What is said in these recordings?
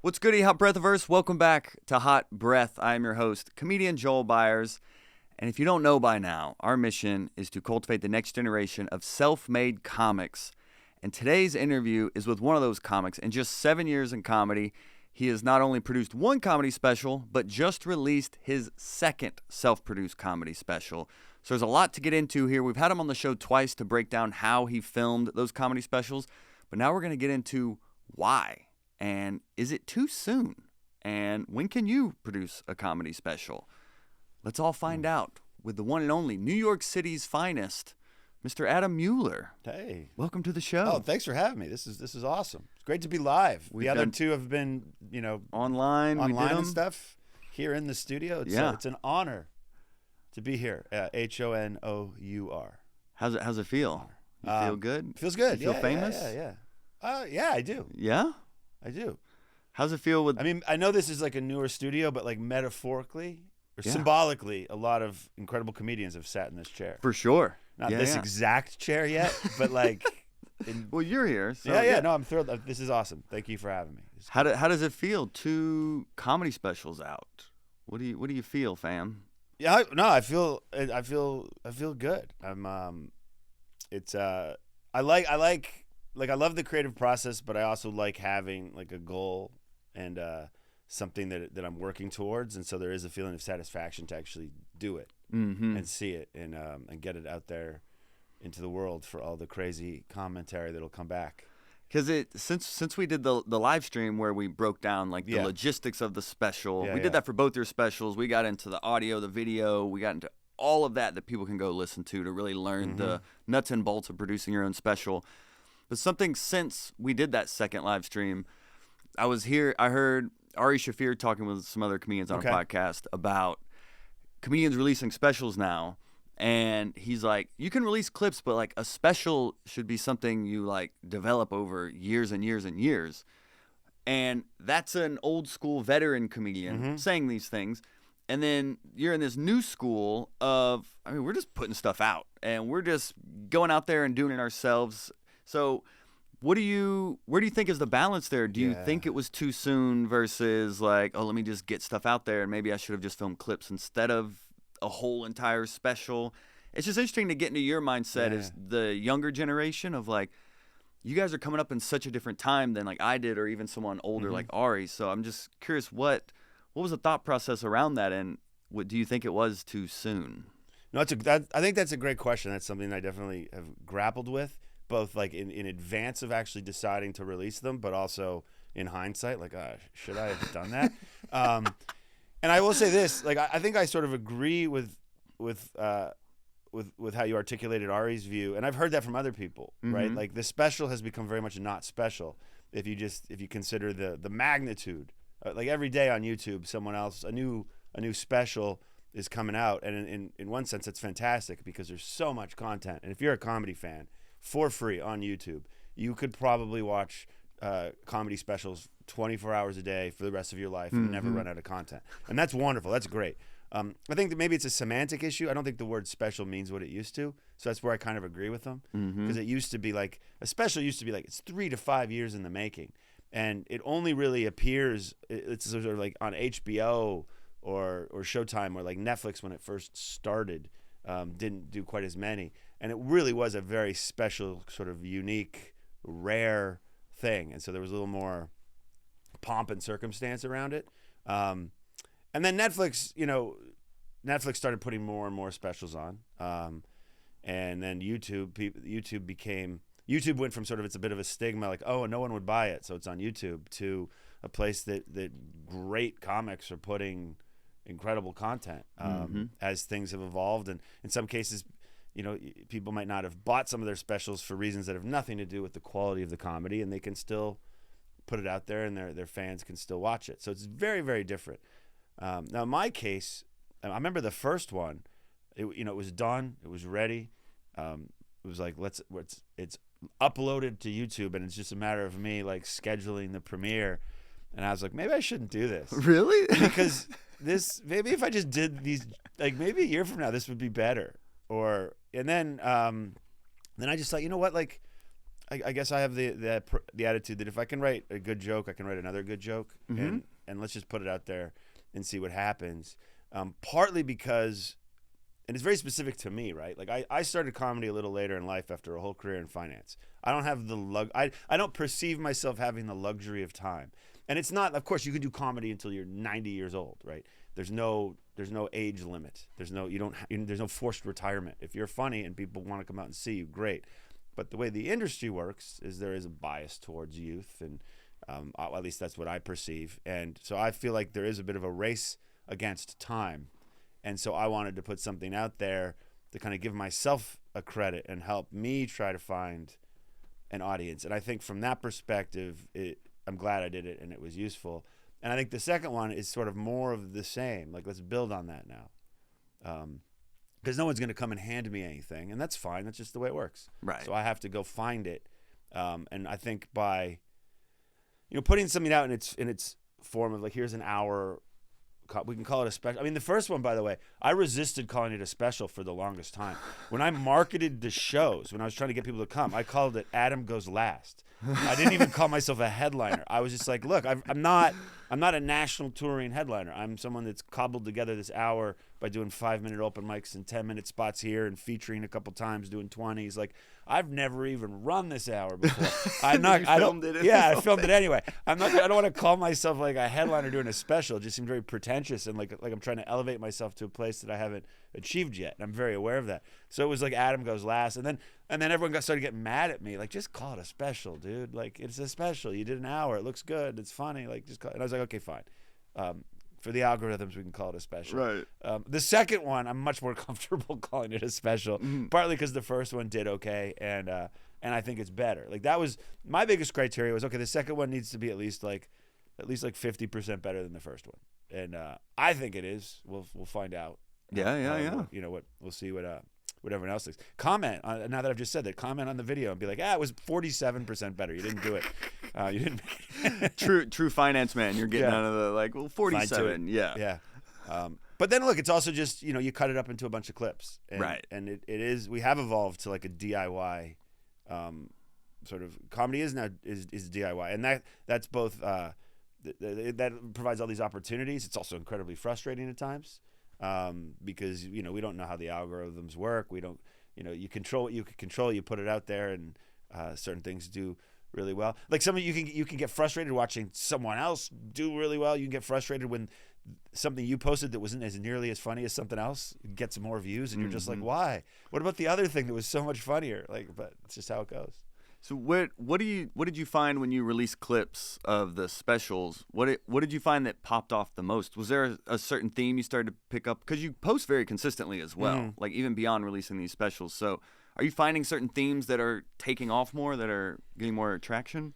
What's goody, Hot Breathiverse? Welcome back to Hot Breath. I am your host, comedian Joel Byers. And if you don't know by now, our mission is to cultivate the next generation of self-made comics. And today's interview is with one of those comics. In just 7 years in comedy, he has not only produced one comedy special, but just released his second self-produced comedy special. So there's a lot to get into here. We've had him on the show twice to break down how he filmed those comedy specials. But now we're going to get into why. And is it too soon? And when can you produce a comedy special? Let's all find out with the one and only New York City's finest, Mr. Adam Muller. Hey. Welcome to the show. Oh, thanks for having me. This is awesome. It's great to be live. The other two have been, online and stuff. Here in the studio, it's an honor to be here. Honour. How's it feel? You feel good? Feels good. You feel famous? Yeah, I do. Yeah? I do. How's it feel with... I mean, I know this is like a newer studio, but like metaphorically or symbolically, a lot of incredible comedians have sat in this chair. For sure. Not this exact chair yet, but like... Well, you're here. So No, I'm thrilled. This is awesome. Thank you for having me. How does it feel? 2 comedy specials out. What do you feel, fam? Yeah, I feel good. I love the creative process, but I also like having like a goal and something that I'm working towards, and so there is a feeling of satisfaction to actually do it and see it and get it out there into the world for all the crazy commentary that'll come back. Because since we did the live stream where we broke down like the logistics of the special, we did that for both your specials. We got into the audio, the video, we got into all of that people can go listen to really learn the nuts and bolts of producing your own special. But something since we did that second live stream, I heard Ari Shaffir talking with some other comedians on a podcast about comedians releasing specials now. And he's like, you can release clips, but like a special should be something you like develop over years and years and years. And that's an old school veteran comedian saying these things. And then you're in this new school of, we're just putting stuff out and we're just going out there and doing it ourselves. So where do you think is the balance there? Do you think it was too soon versus like, oh, let me just get stuff out there and maybe I should have just filmed clips instead of a whole entire special? It's just interesting to get into your mindset as the younger generation of like, you guys are coming up in such a different time than like I did or even someone older like Ari. So I'm just curious, what was the thought process around that, and what do you think it was too soon? No, I think that's a great question. That's something I definitely have grappled with, both like in advance of actually deciding to release them, but also in hindsight, like, should I have done that? And I will say this, like, I think I sort of agree with how you articulated Ari's view, and I've heard that from other people, right? Like the special has become very much not special if you consider the magnitude. Like every day on YouTube, someone else, a new special is coming out, and in one sense, it's fantastic because there's so much content. And if you're a comedy fan, for free on YouTube, you could probably watch comedy specials 24 hours a day for the rest of your life and never run out of content. And that's wonderful. That's great. I think that maybe it's a semantic issue. I don't think the word special means what it used to. So that's where I kind of agree with them. Because it used to be like, a special used to be like, it's 3 to 5 years in the making. And it only really appears, it's sort of like on HBO or Showtime, or like Netflix when it first started, didn't do quite as many. And it really was a very special, sort of unique, rare thing. And so there was a little more pomp and circumstance around it. And then Netflix started putting more and more specials on. And then YouTube went from sort of, it's a bit of a stigma, like, oh, no one would buy it, so it's on YouTube, to a place that great comics are putting incredible content as things have evolved. And in some cases, people might not have bought some of their specials for reasons that have nothing to do with the quality of the comedy, and they can still put it out there and their fans can still watch it. So it's very, very different. Now in my case, I remember the first one, it was done, it was ready. It was like, it's uploaded to YouTube, and it's just a matter of me like scheduling the premiere. And I was like, maybe I shouldn't do this. Really? Because maybe if I just did these, like maybe a year from now, this would be better. And then I just thought, you know what, like I guess I have the attitude that if I can write a good joke, I can write another good joke, and let's just put it out there and see what happens. Partly because, and it's very specific to me, right? Like I started comedy a little later in life after a whole career in finance. I don't have the I don't perceive myself having the luxury of time. And it's not, of course, you can do comedy until you're 90 years old, right? There's no age limit. There's no forced retirement. If you're funny and people want to come out and see you, great. But the way the industry works is there is a bias towards youth, and at least that's what I perceive. And so I feel like there is a bit of a race against time. And so I wanted to put something out there to kind of give myself a credit and help me try to find an audience. And I think from that perspective, I'm glad I did it and it was useful. And I think the second one is sort of more of the same. Like, let's build on that now. Because no one's going to come and hand me anything. And that's fine. That's just the way it works. Right. So I have to go find it. And I think by, putting something out in its form of like, here's an hour, we can call it a special. I mean, the first one, by the way, I resisted calling it a special for the longest time. When I marketed the shows, when I was trying to get people to come, I called it Adam Goes Last. I didn't even call myself a headliner. I was just like, look, I'm not a national touring headliner. I'm someone that's cobbled together this hour by doing 5-minute open mics and 10-minute spots here and featuring a couple times, doing 20s. Like, I've never even run this hour before. I filmed it anyway. I don't want to call myself like a headliner doing a special. It just seemed very pretentious and like I'm trying to elevate myself to a place that I haven't achieved yet. And I'm very aware of that. So it was like Adam Goes Last, and then everyone started getting mad at me. Like, just call it a special, dude. Like, it's a special. You did an hour. It looks good. It's funny. Like, just call it. And I was like, okay, fine. For the algorithms, we can call it a special. Right. The second one, I'm much more comfortable calling it a special, partly because the first one did okay, and I think it's better. Like, that was my biggest criteria was, okay, the second one needs to be at least like 50% better than the first one, and I think it is. We'll find out. Yeah. We'll see what everyone else thinks. Comment on, now that I've just said that. Comment on the video and be like, it was 47% better. You didn't do it. You didn't. True finance man. You're getting out of the 47. Yeah. But then look, it's also just you cut it up into a bunch of clips. And, right. And it is, we have evolved to like a DIY sort of comedy is DIY, and that's both that provides all these opportunities. It's also incredibly frustrating at times. Because we don't know how the algorithms work. We don't, you control what you can control. You put it out there, and certain things do really well. Like you can get frustrated watching someone else do really well. You can get frustrated when something you posted that wasn't as nearly as funny as something else gets more views, and you're just like, why? What about the other thing that was so much funnier? Like, but it's just how it goes. So what did you find when you released clips of the specials? What did you find that popped off the most? Was there a certain theme you started to pick up? Because you post very consistently as well, like even beyond releasing these specials. So are you finding certain themes that are taking off more, that are getting more traction?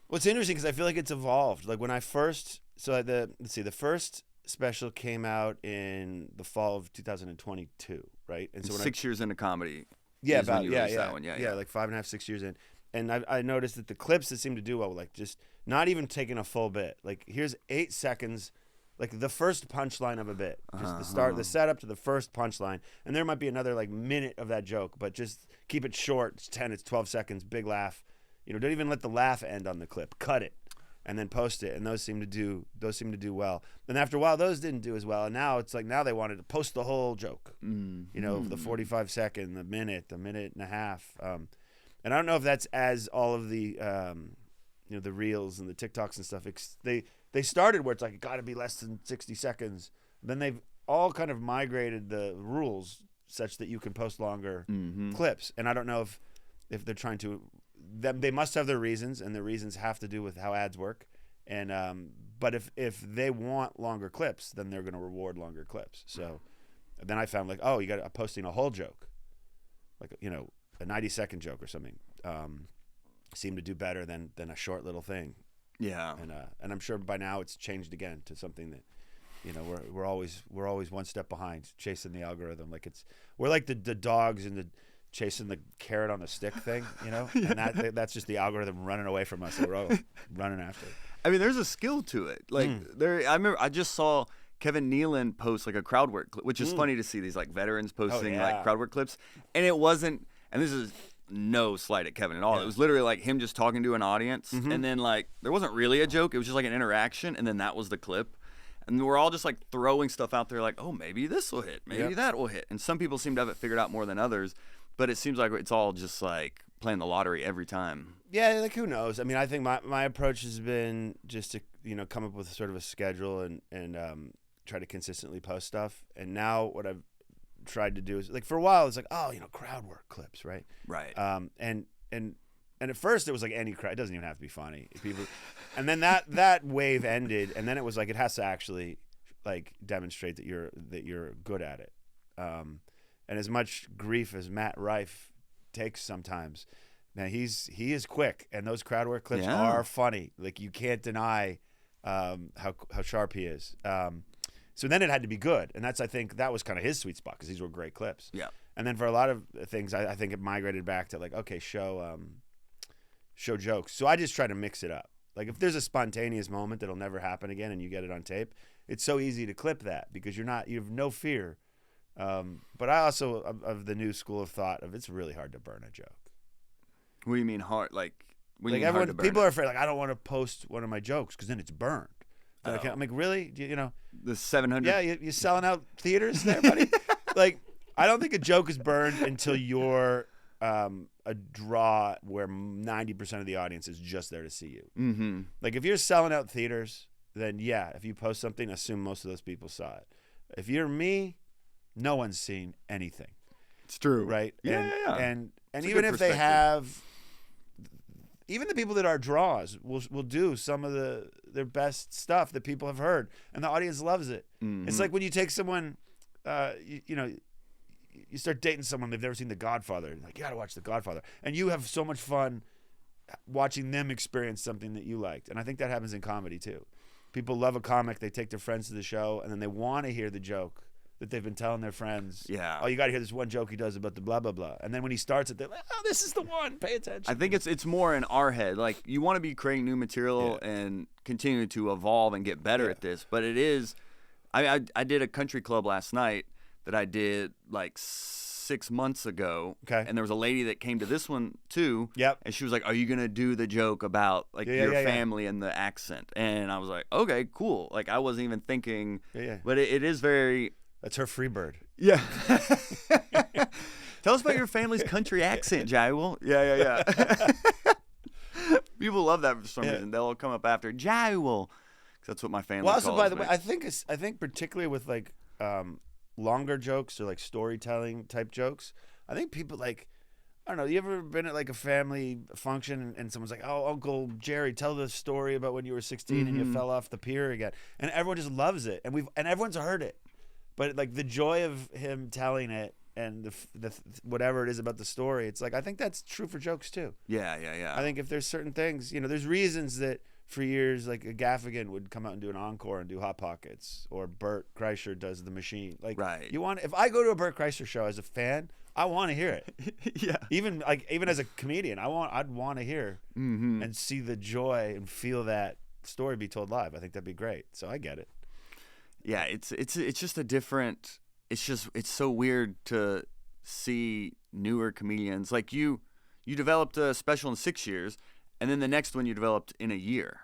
Well, it's interesting because I feel like it's evolved. Like when I first, the first special came out in the fall of 2022, right? And so 6 years into comedy. Yeah, that one. Yeah, like 5.5, 6 years in. And I noticed that the clips that seem to do well, like just not even taking a full bit. Like, here's 8 seconds, like the first punchline of a bit. Just the start, the setup to the first punchline. And there might be another like minute of that joke, but just keep it short. It's 10, it's 12 seconds, big laugh. Don't even let the laugh end on the clip. Cut it and then post it. And those seem to do well. And after a while, those didn't do as well. And now it's like, now they wanted to post the whole joke. The 45 second, the minute and a half. And I don't know if that's as all of the, the reels and the TikToks and stuff. They started where it's like, it got to be less than 60 seconds. Then they've all kind of migrated the rules such that you can post longer clips. And I don't know if they're trying to, they must have their reasons, and the reasons have to do with how ads work. And but if they want longer clips, then they're going to reward longer clips. So then I found like, you got posting a whole joke, like a 90-second joke or something, seemed to do better than a short little thing. Yeah. And I'm sure by now it's changed again to something that, we're always one step behind, chasing the algorithm. Like we're like the dogs in the chasing the carrot on a stick thing, and that's just the algorithm running away from us. And we're all running after it. I mean, there's a skill to it. Like I remember I just saw Kevin Nealon post like a crowd work clip, which is funny to see these like veterans posting like crowd work clips, and it wasn't. And this is no slight at Kevin at all. Yeah. It was literally like him just talking to an audience, and then like there wasn't really a joke. It was just like an interaction, and then that was the clip. And we're all just like throwing stuff out there, like, oh, maybe this will hit, maybe that will hit. And some people seem to have it figured out more than others, but it seems like it's all just like playing the lottery every time. Yeah, like who knows? I mean, I think my approach has been just to come up with sort of a schedule and try to consistently post stuff. And now what I've tried to do is like for a while it's like, oh, crowd work clips, right? Right. And at first it was like any crowd. It doesn't even have to be funny. People, and then that wave ended, and then it was like it has to actually like demonstrate that you're good at it. And as much grief as Matt Rife takes sometimes, man, he is quick, and those crowd work clips are funny. Like you can't deny how sharp he is. So then it had to be good, and I think that was kind of his sweet spot because these were great clips. Yeah. And then for a lot of things, I think it migrated back to like, okay, show jokes. So I just try to mix it up. Like if there's a spontaneous moment that'll never happen again, and you get it on tape, it's so easy to clip that because you have no fear. But I also of the new school of thought of it's really hard to burn a joke. What do you mean hard? Like when like you everyone, hard to burn people it? are afraid. Like I don't want to post one of my jokes because then it's burned. I'm like, really? The 700. Yeah, you selling out theaters there, buddy? Like, I don't think a joke is burned until you're a draw where 90% of the audience is just there to see you. Mm-hmm. Like, if you're selling out theaters, then yeah, if you post something, assume most of those people saw it. If you're me, no one's seen anything. It's true. Right? Yeah. And It's a even good if they perspective. have... Even the people that are draws will do some of their best stuff that people have heard, and the audience loves it. Mm-hmm. It's like when you take someone, you start dating someone they've never seen The Godfather, and like you got to watch The Godfather, and you have so much fun watching them experience something that you liked. And I think that happens in comedy too. People love a comic, they take their friends to the show, and then they want to hear the joke that they've been telling their friends. Yeah. Oh, you got to hear this one joke he does about the blah, blah, blah. And then when he starts it, they're like, oh, this is the one. Pay attention. I think it's more in our head. Like, you want to be creating new material and continue to evolve and get better at this. But it is – I did a country club last night that I did like 6 months ago. Okay. And there was a lady that came to this one too. Yep. And she was like, are you going to do the joke about like your family and the accent? And I was like, okay, cool. Like, I wasn't even thinking. Yeah. But it is very – that's her free bird. Yeah. Tell us about your family's country accent, Jywel. Yeah. People love that for some reason. They'll come up after Jywel, because that's what my family calls me. Well, also, by the way, I think particularly with like longer jokes or like storytelling type jokes, I think people like, I don't know, you ever been at like a family function and someone's like, oh, Uncle Jerry, tell the story about when you were 16 and you fell off the pier again. And everyone just loves it. And everyone's heard it. But like the joy of him telling it and the whatever it is about the story, it's like I think that's true for jokes too. Yeah. I think if there's certain things, there's reasons that for years like a Gaffigan would come out and do an encore and do Hot Pockets, or Bert Kreischer does The Machine. Like, right. If I go to a Bert Kreischer show as a fan, I want to hear it. Yeah. Even as a comedian, I'd want to hear and see the joy and feel that story be told live. I think that'd be great. So I get it. Yeah, it's just a different. It's so weird to see newer comedians like you developed a special in 6 years, and then the next one you developed in a year.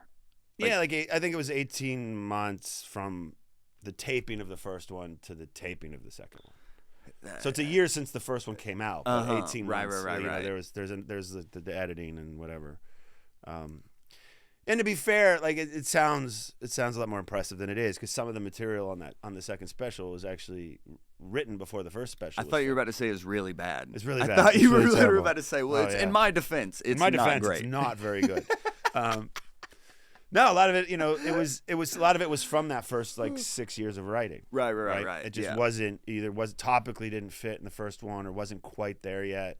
I think it was 18 months from the taping of the first one to the taping of the second one. So it's a year since the first one came out. But 18 months. Right. There's the editing and whatever. And to be fair, like it sounds a lot more impressive than it is, because some of the material on the second special was actually written before the first special. I thought you were about to say it's really bad. It's really bad. I thought you were really literally about to say, well, in my defense, it's not great. It's not very good. No, a lot of it, a lot of it was from that first like 6 years of writing. Right. It just wasn't topically didn't fit in the first one, or wasn't quite there yet.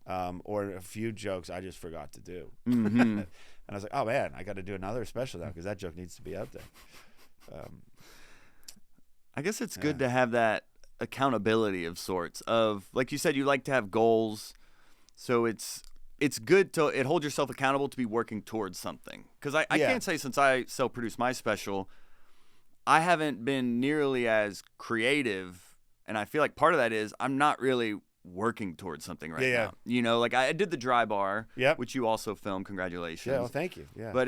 Or a few jokes I just forgot to do. Mm-hmm. And I was like, oh man, I got to do another special now because that joke needs to be out there. I guess it's good to have that accountability of sorts. Of, like you said, you like to have goals, so it's good to hold yourself accountable to be working towards something. Because I can't say, since I self-produced my special, I haven't been nearly as creative, and I feel like part of that is I'm not really working towards something right Yeah. now. You know, like I did the dry bar, Yep. which you also filmed. Congratulations. Yeah, well, thank you. Yeah. But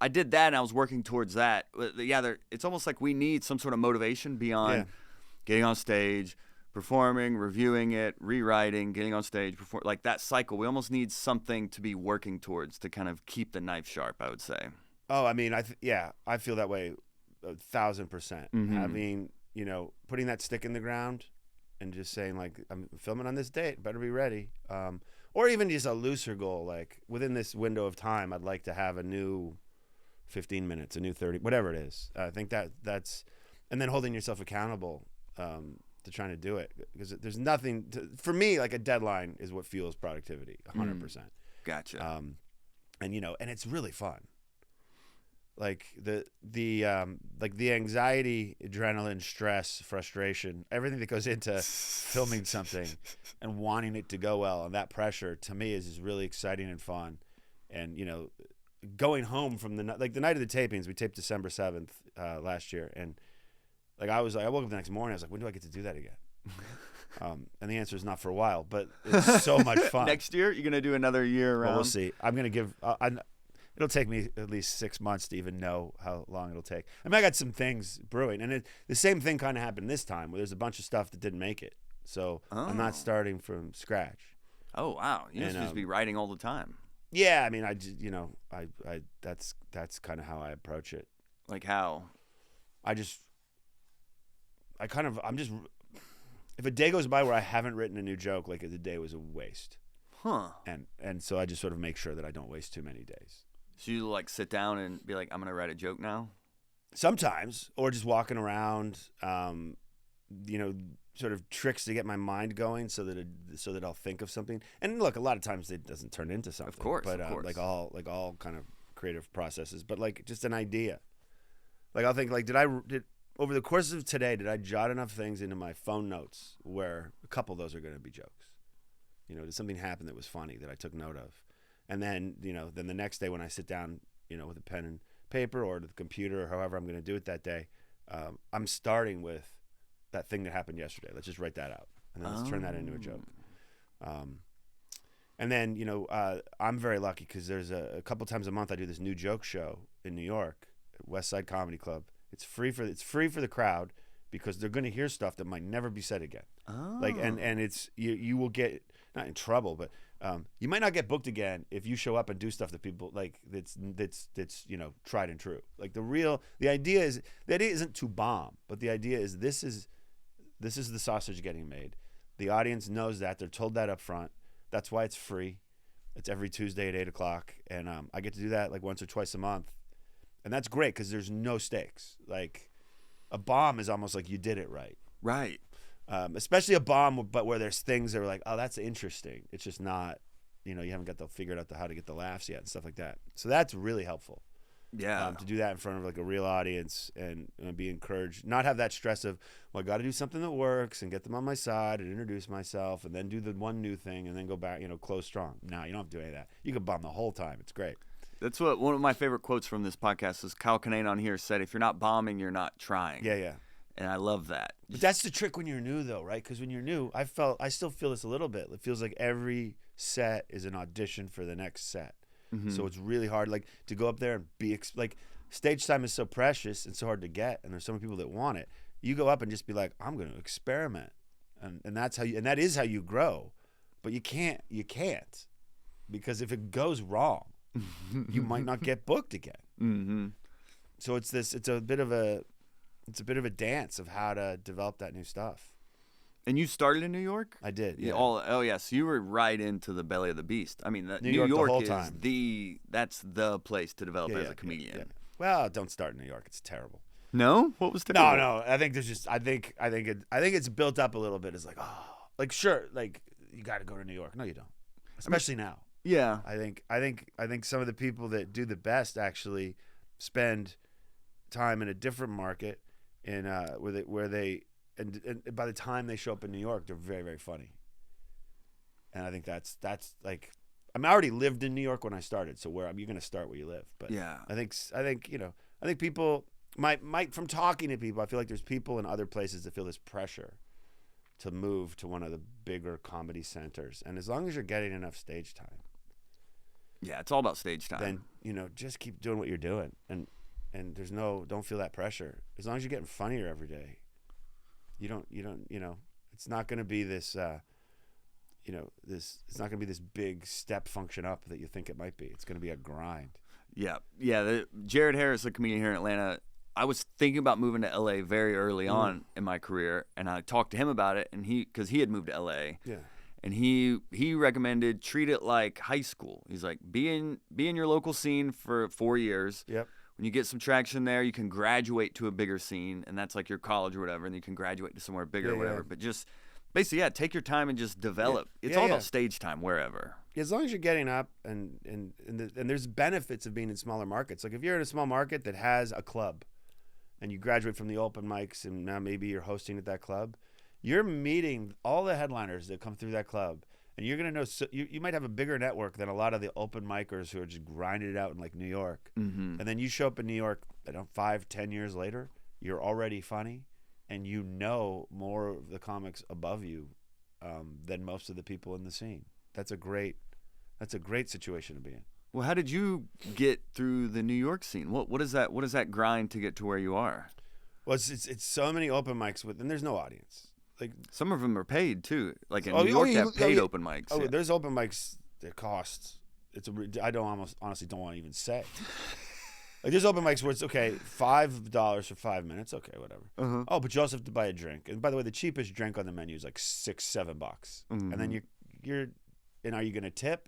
I did that and I was working towards that. Yeah, it's almost like we need some sort of motivation beyond getting on stage, performing, reviewing it, rewriting, getting on stage, perform, like that cycle. We almost need something to be working towards to kind of keep the knife sharp, I would say. Oh, I mean, I feel that way 1,000%. Mm-hmm. Having, you know, putting that stick in the ground and just saying, like, I'm filming on this date, better be ready. Or even just a looser goal, like within this window of time, I'd like to have a new 15 minutes, a new 30, whatever it is. I think that's, and then holding yourself accountable to trying to do it, because there's nothing for me, like a deadline is what fuels productivity 100%. Gotcha. And you know, and it's really fun. Like the anxiety, adrenaline, stress, frustration, everything that goes into filming something and wanting it to go well, and that pressure to me is really exciting and fun. And you know, going home from the night of the tapings, we taped December 7th last year, and like I woke up the next morning, I was like, when do I get to do that again? And the answer is not for a while, but it's so much fun. Next year, you're gonna do another year around. Well, we'll see. I'm gonna give. It'll take me at least 6 months to even know how long it'll take. I mean, I got some things brewing, and the same thing kind of happened this time, where there's a bunch of stuff that didn't make it. So I'm not starting from scratch. Oh wow, you just supposed to be writing all the time. Yeah, I mean, I just, you know, I that's kind of how I approach it. Like how? I'm just, if a day goes by where I haven't written a new joke, like the day was a waste. Huh. And so I just sort of make sure that I don't waste too many days. So you like sit down and be like, I'm gonna write a joke now? Sometimes, or just walking around, you know, sort of tricks to get my mind going, so that I'll think of something. And look, a lot of times it doesn't turn into something. Of course, but of course. like all kind of creative processes. But like just an idea. Like I'll think, like, did over the course of today, did I jot enough things into my phone notes where a couple of those are going to be jokes? You know, did something happen that was funny that I took note of? And then, you know, then the next day when I sit down, you know, with a pen and paper or the computer or however I'm going to do it that day, I'm starting with that thing that happened yesterday. Let's just write that out. And then let's turn that into a joke. And then, you know, I'm very lucky because there's a couple times a month I do this new joke show in New York, West Side Comedy Club. It's free for the crowd because they're going to hear stuff that might never be said again. Oh. Like, and it's, you will get, not in trouble, but you might not get booked again if you show up and do stuff that people like, that's you know, tried and true. Like the idea isn't to bomb, but the idea is this is the sausage getting made. The audience knows that. They're told that up front. That's why it's free. It's every Tuesday at 8:00, and I get to do that like once or twice a month, and that's great because there's no stakes. Like a bomb is almost like you did it right. Right. Especially a bomb, but where there's things that are like, oh, that's interesting. It's just not, you know, you haven't figured out how to get the laughs yet and stuff like that. So that's really helpful. Yeah. To do that in front of like a real audience and be encouraged, not have that stress of, well, I got to do something that works and get them on my side and introduce myself and then do the one new thing and then go back, you know, close strong. No, you don't have to do any of that. You can bomb the whole time. It's great. That's what one of my favorite quotes from this podcast is Kyle Kinane on here said, if you're not bombing, you're not trying. Yeah. And I love that. But that's the trick when you're new, though, right? Because when you're new, I still feel this a little bit. It feels like every set is an audition for the next set. Mm-hmm. So it's really hard, like, to go up there and be like, stage time is so precious and so hard to get, and there's so many people that want it. You go up and just be like, I'm going to experiment, and that is how you grow. But you can't, because if it goes wrong, you might not get booked again. Mm-hmm. So it's a bit of a dance of how to develop that new stuff. And you started in New York? I did. Yeah. So you were right into the belly of the beast. I mean, New York the whole is time. that's the place to develop as a comedian. Yeah. Well, don't start in New York. It's terrible. No? What was terrible? No. I think it's built up a little bit. It's like, oh, like sure, like you got to go to New York. No, you don't. Especially now. Yeah. I think some of the people that do the best actually spend time in a different market in where they and by the time they show up in New York, they're very, very funny. And I think that's like, I already lived in New York when I started, so you're going to start where you live. But yeah, I think people might from talking to people, I feel like there's people in other places that feel this pressure to move to one of the bigger comedy centers. And as long as you're getting enough stage time, yeah, it's all about stage time. then, you know, just keep doing what you're doing. And don't feel that pressure. As long as you're getting funnier every day, you don't, it's not going to be this, it's not going to be this big step function up that you think it might be. It's going to be a grind. Yeah. Jared Harris, a comedian here in Atlanta, I was thinking about moving to LA very early on in my career, and I talked to him about it, and because he had moved to LA. Yeah. And he recommended treat it like high school. He's like, be in your local scene for 4 years. Yep. When you get some traction there, you can graduate to a bigger scene, and that's like your college or whatever, and you can graduate to somewhere bigger or whatever. Yeah. But just basically, take your time and just develop. It's all about stage time wherever. As long as you're getting up, and there's benefits of being in smaller markets. Like if you're in a small market that has a club, and you graduate from the open mics, and now maybe you're hosting at that club, you're meeting all the headliners that come through that club, and you're going to know, so you might have a bigger network than a lot of the open micers who are just grinding it out in like New York. Mm-hmm. And then you show up in New York, 5-10 years later, you're already funny, and you know more of the comics above you than most of the people in the scene. That's a great situation to be in. Well, how did you get through the New York scene? What is that grind to get to where you are? Well, it's so many open mics and there's no audience. Like some of them are paid too. Like in New York, they have paid open mics. Oh, there's open mics that cost. I honestly don't want to even say. Like there's open mics where it's okay, $5 for 5 minutes, okay, whatever. Uh-huh. Oh, but you also have to buy a drink. And by the way, the cheapest drink on the menu is like $6-7. Mm-hmm. And then and are you gonna tip?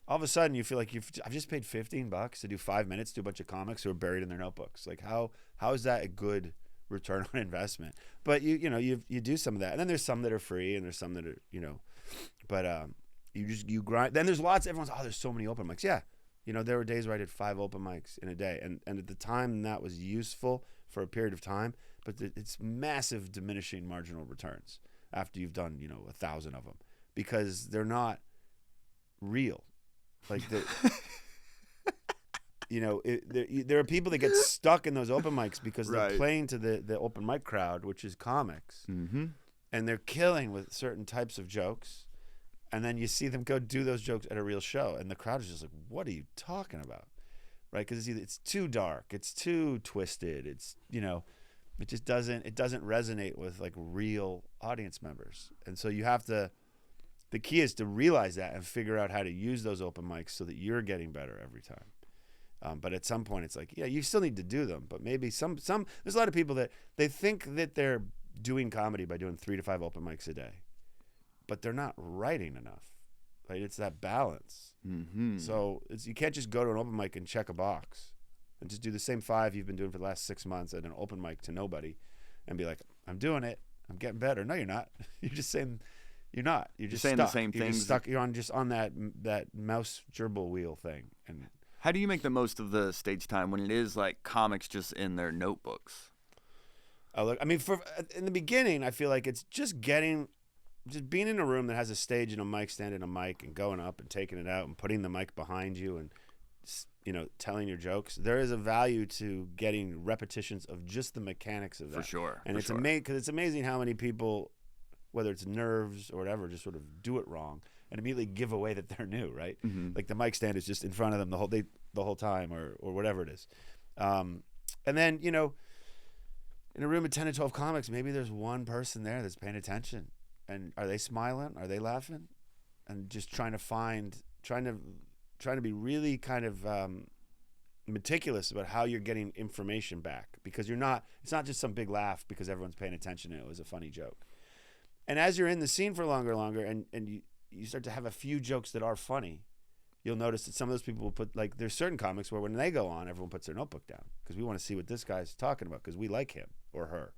All of a sudden you feel like I've just paid $15 to do 5 minutes to a bunch of comics who are buried in their notebooks. Like how is that a good return on investment? But you do some of that, and then there's some that are free, and there's some that are but you grind. Then there's lots. Everyone's there's so many open mics. Yeah, there were days where I did 5 open mics in a day, and at the time that was useful for a period of time, but it's massive diminishing marginal returns after you've done 1,000 of them, because they're not real. Like there are people that get stuck in those open mics because they're playing to the open mic crowd, which is comics, mm-hmm. and they're killing with certain types of jokes, and then you see them go do those jokes at a real show, and the crowd is just like, "What are you talking about?" Right? Because it's too dark, it's too twisted, it just doesn't resonate with like real audience members, and so you have to. The key is to realize that and figure out how to use those open mics so that you're getting better every time. But at some point, it's like, you still need to do them. But maybe some there's a lot of people that they think that they're doing comedy by doing 3 to 5 open mics a day, but they're not writing enough. Right? It's that balance. Mm-hmm. So you can't just go to an open mic and check a box and just do the same 5 you've been doing for the last 6 months at an open mic to nobody and be like, I'm doing it. I'm getting better. No, you're not. You're just saying. You're not. You're just saying stuck. the same You're things. just stuck. You're on that mouse gerbil wheel thing. And how do you make the most of the stage time when it is like comics just in their notebooks? In the beginning, I feel like it's just being in a room that has a stage and a mic stand and a mic, and going up and taking it out and putting the mic behind you and telling your jokes. There is a value to getting repetitions of just the mechanics of that. For sure. And it's amazing because it's amazing how many people, whether it's nerves or whatever, just sort of do it wrong and immediately give away that they're new, right? Mm-hmm. Like the mic stand is just in front of them the whole time or whatever it is. And then, in a room of 10 to 12 comics, maybe there's one person there that's paying attention. And are they smiling? Are they laughing? And just trying to be really kind of meticulous about how you're getting information back, because it's not just some big laugh because everyone's paying attention and it was a funny joke. And as you're in the scene for longer and you start to have a few jokes that are funny, you'll notice that some of those people will put, like, there's certain comics where when they go on, everyone puts their notebook down because we want to see what this guy's talking about because we like him or her.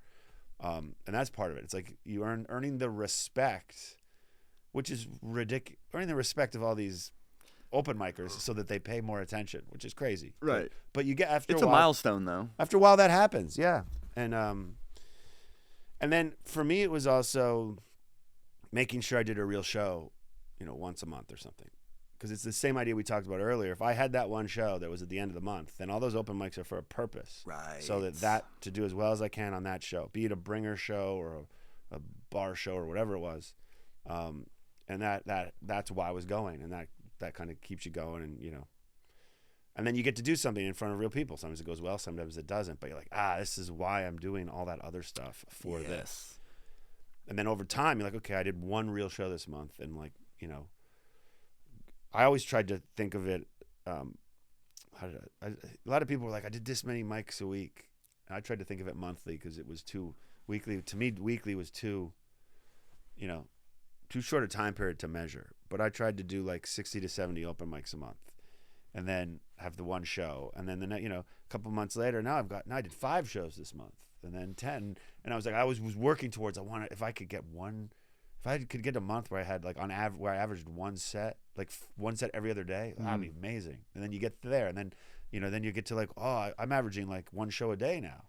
And that's part of it. It's like you earning the respect, which is ridiculous, earning the respect of all these open micers so that they pay more attention, which is crazy. Right. But you get after it's a while. It's a milestone, though. After a while, that happens, yeah. And then for me, it was also making sure I did a real show, once a month or something. Because it's the same idea we talked about earlier. If I had that one show that was at the end of the month, then all those open mics are for a purpose. Right. So that to do as well as I can on that show, be it a bringer show or bar show or whatever it was, and that's why I was going, and that kind of keeps you going, and and then you get to do something in front of real people. Sometimes it goes well, sometimes it doesn't, but you're like, this is why I'm doing all that other stuff for this. And then over time, you're like, okay, I did one real show this month, and like, I always tried to think of it. A lot of people were like, I did this many mics a week. And I tried to think of it monthly because it was too weekly. To me, weekly was too short a time period to measure. But I tried to do like 60 to 70 open mics a month, and then have the one show, and then a couple months later, now I did 5 shows this month, and then 10, and I was like, I was working towards, if I could get a month where I had like where I averaged one set every other day, that'd be amazing. And then you get there, and then then you get to like, I'm averaging like one show a day now.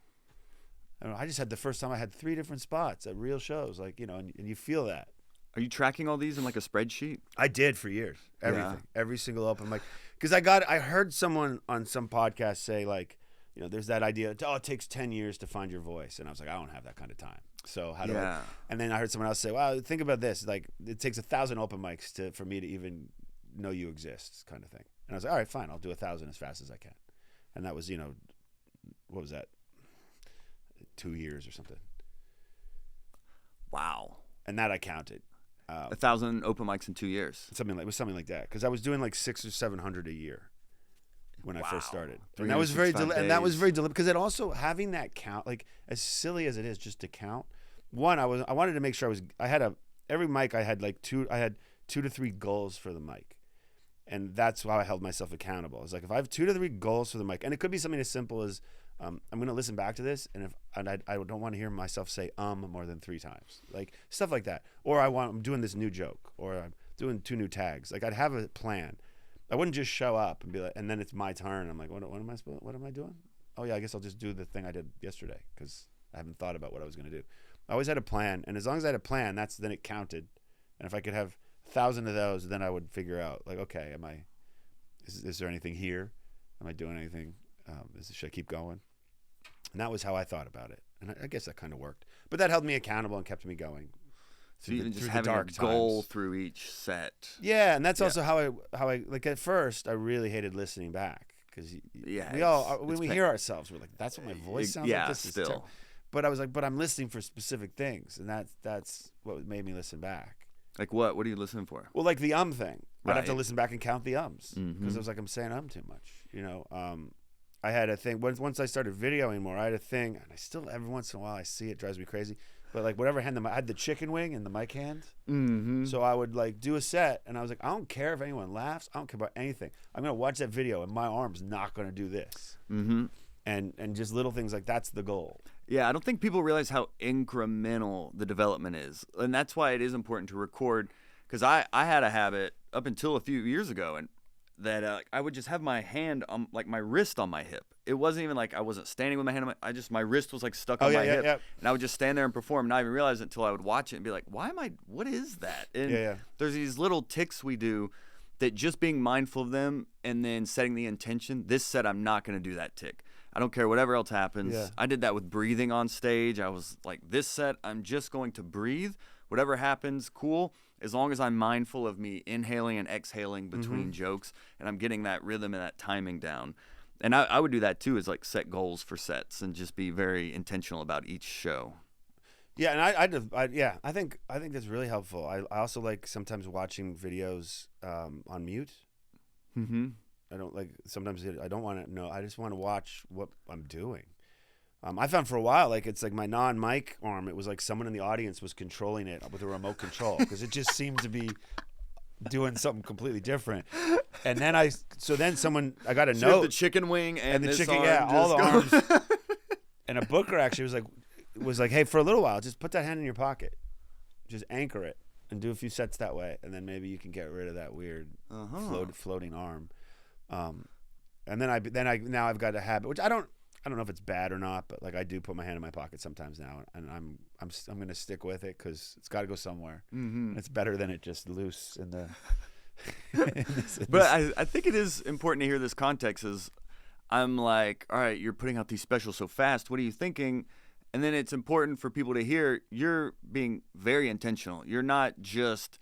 I just had the first time I had 3 different spots at real shows, like and you feel that. Are you tracking all these in like a spreadsheet? I did for years. Everything. Every single open mic. Because I heard someone on some podcast say like, there's that idea, it takes 10 years to find your voice. And I was like, I don't have that kind of time. So how do I? And then I heard someone else say, well, think about this. Like, it takes 1,000 open mics for me to even know you exist, kind of thing. And I was like, all right, fine. I'll do 1,000 as fast as I can. And that was, what was that? 2 years or something. Wow. And that I counted. 1,000 open mics in 2 years. Something like that. Because I was doing like 600 or 700 a year when I first started. And that was very deliberate because it also, having that count, like as silly as it is just to count. One, I wanted to make sure every mic I had like 2 to 3 goals for the mic. And that's how I held myself accountable. It's like, if I have 2 to 3 goals for the mic, and it could be something as simple as, I'm going to listen back to this, and I don't want to hear myself say more than 3 times, like stuff like that. Or I'm doing this new joke, or I'm doing 2 new tags. Like, I'd have a plan. I wouldn't just show up and be like, and then it's my turn. I'm like, what am I doing? Oh yeah, I guess I'll just do the thing I did yesterday because I haven't thought about what I was going to do. I always had a plan, and as long as I had a plan, then it counted. And if I could have 1,000 of those, then I would figure out like, okay, is there anything here? Am I doing anything? Should I keep going? And that was how I thought about it. And I guess that kind of worked. But that held me accountable and kept me going. So even just having a goal through each set. Yeah, and that's also how I like, at first I really hated listening back because when we hear ourselves, we're like, that's what my voice sounds like. This is terrible. But I was like, but I'm listening for specific things, and that's what made me listen back. Like what? What are you listening for? Well, like the thing. Right. I'd have to listen back and count the ums because I was like, I'm saying too much. I had a thing once I started videoing more. I had a thing, and I still every once in a while I see it, drives me crazy. But like whatever hand I had the chicken wing in the mic hand, so I would like do a set, and I was like, I don't care if anyone laughs. I don't care about anything. I'm gonna watch that video, and my arm's not gonna do this. And just little things like that's the goal. Yeah, I don't think people realize how incremental the development is, and that's why it is important to record. Because I had a habit up until a few years ago, and that I would just have my hand on, like, my wrist on my hip. It wasn't even like I wasn't standing with my hand on my wrist was like stuck on my hip. And I would just stand there and perform, not even realize it until I would watch it and be like, what is that? And there's these little tics we do that just being mindful of them and then setting the intention, this set I'm not going to do that tick. I don't care whatever else happens. I did that with breathing on stage. I was like, this set I'm just going to breathe. Whatever happens, cool. As long as I'm mindful of me inhaling and exhaling between jokes, and I'm getting that rhythm and that timing down. And I would do that too, is like set goals for sets and just be very intentional about each show. Yeah, and I think that's really helpful. I also like sometimes watching videos on mute. I don't like, sometimes I don't want to know. I just want to watch what I'm doing. I found for a while, like, it's like my non-mic arm, it was like someone in the audience was controlling it with a remote control because it just seemed to be doing something completely different. And then I got a note. The chicken wing and the chicken, all the arms. And a booker actually was like, hey, for a little while, just put that hand in your pocket. Just anchor it and do a few sets that way. And then maybe you can get rid of that weird floating arm. And then now I've got a habit, which I don't know if it's bad or not, but like I do put my hand in my pocket sometimes now, and I'm going to stick with it because it's got to go somewhere. It's better than it just loose in the. I think it is important to hear this context. Is I'm like, all right, you're putting out these specials so fast. What are you thinking? And then it's important for people to hear you're being very intentional. You're not just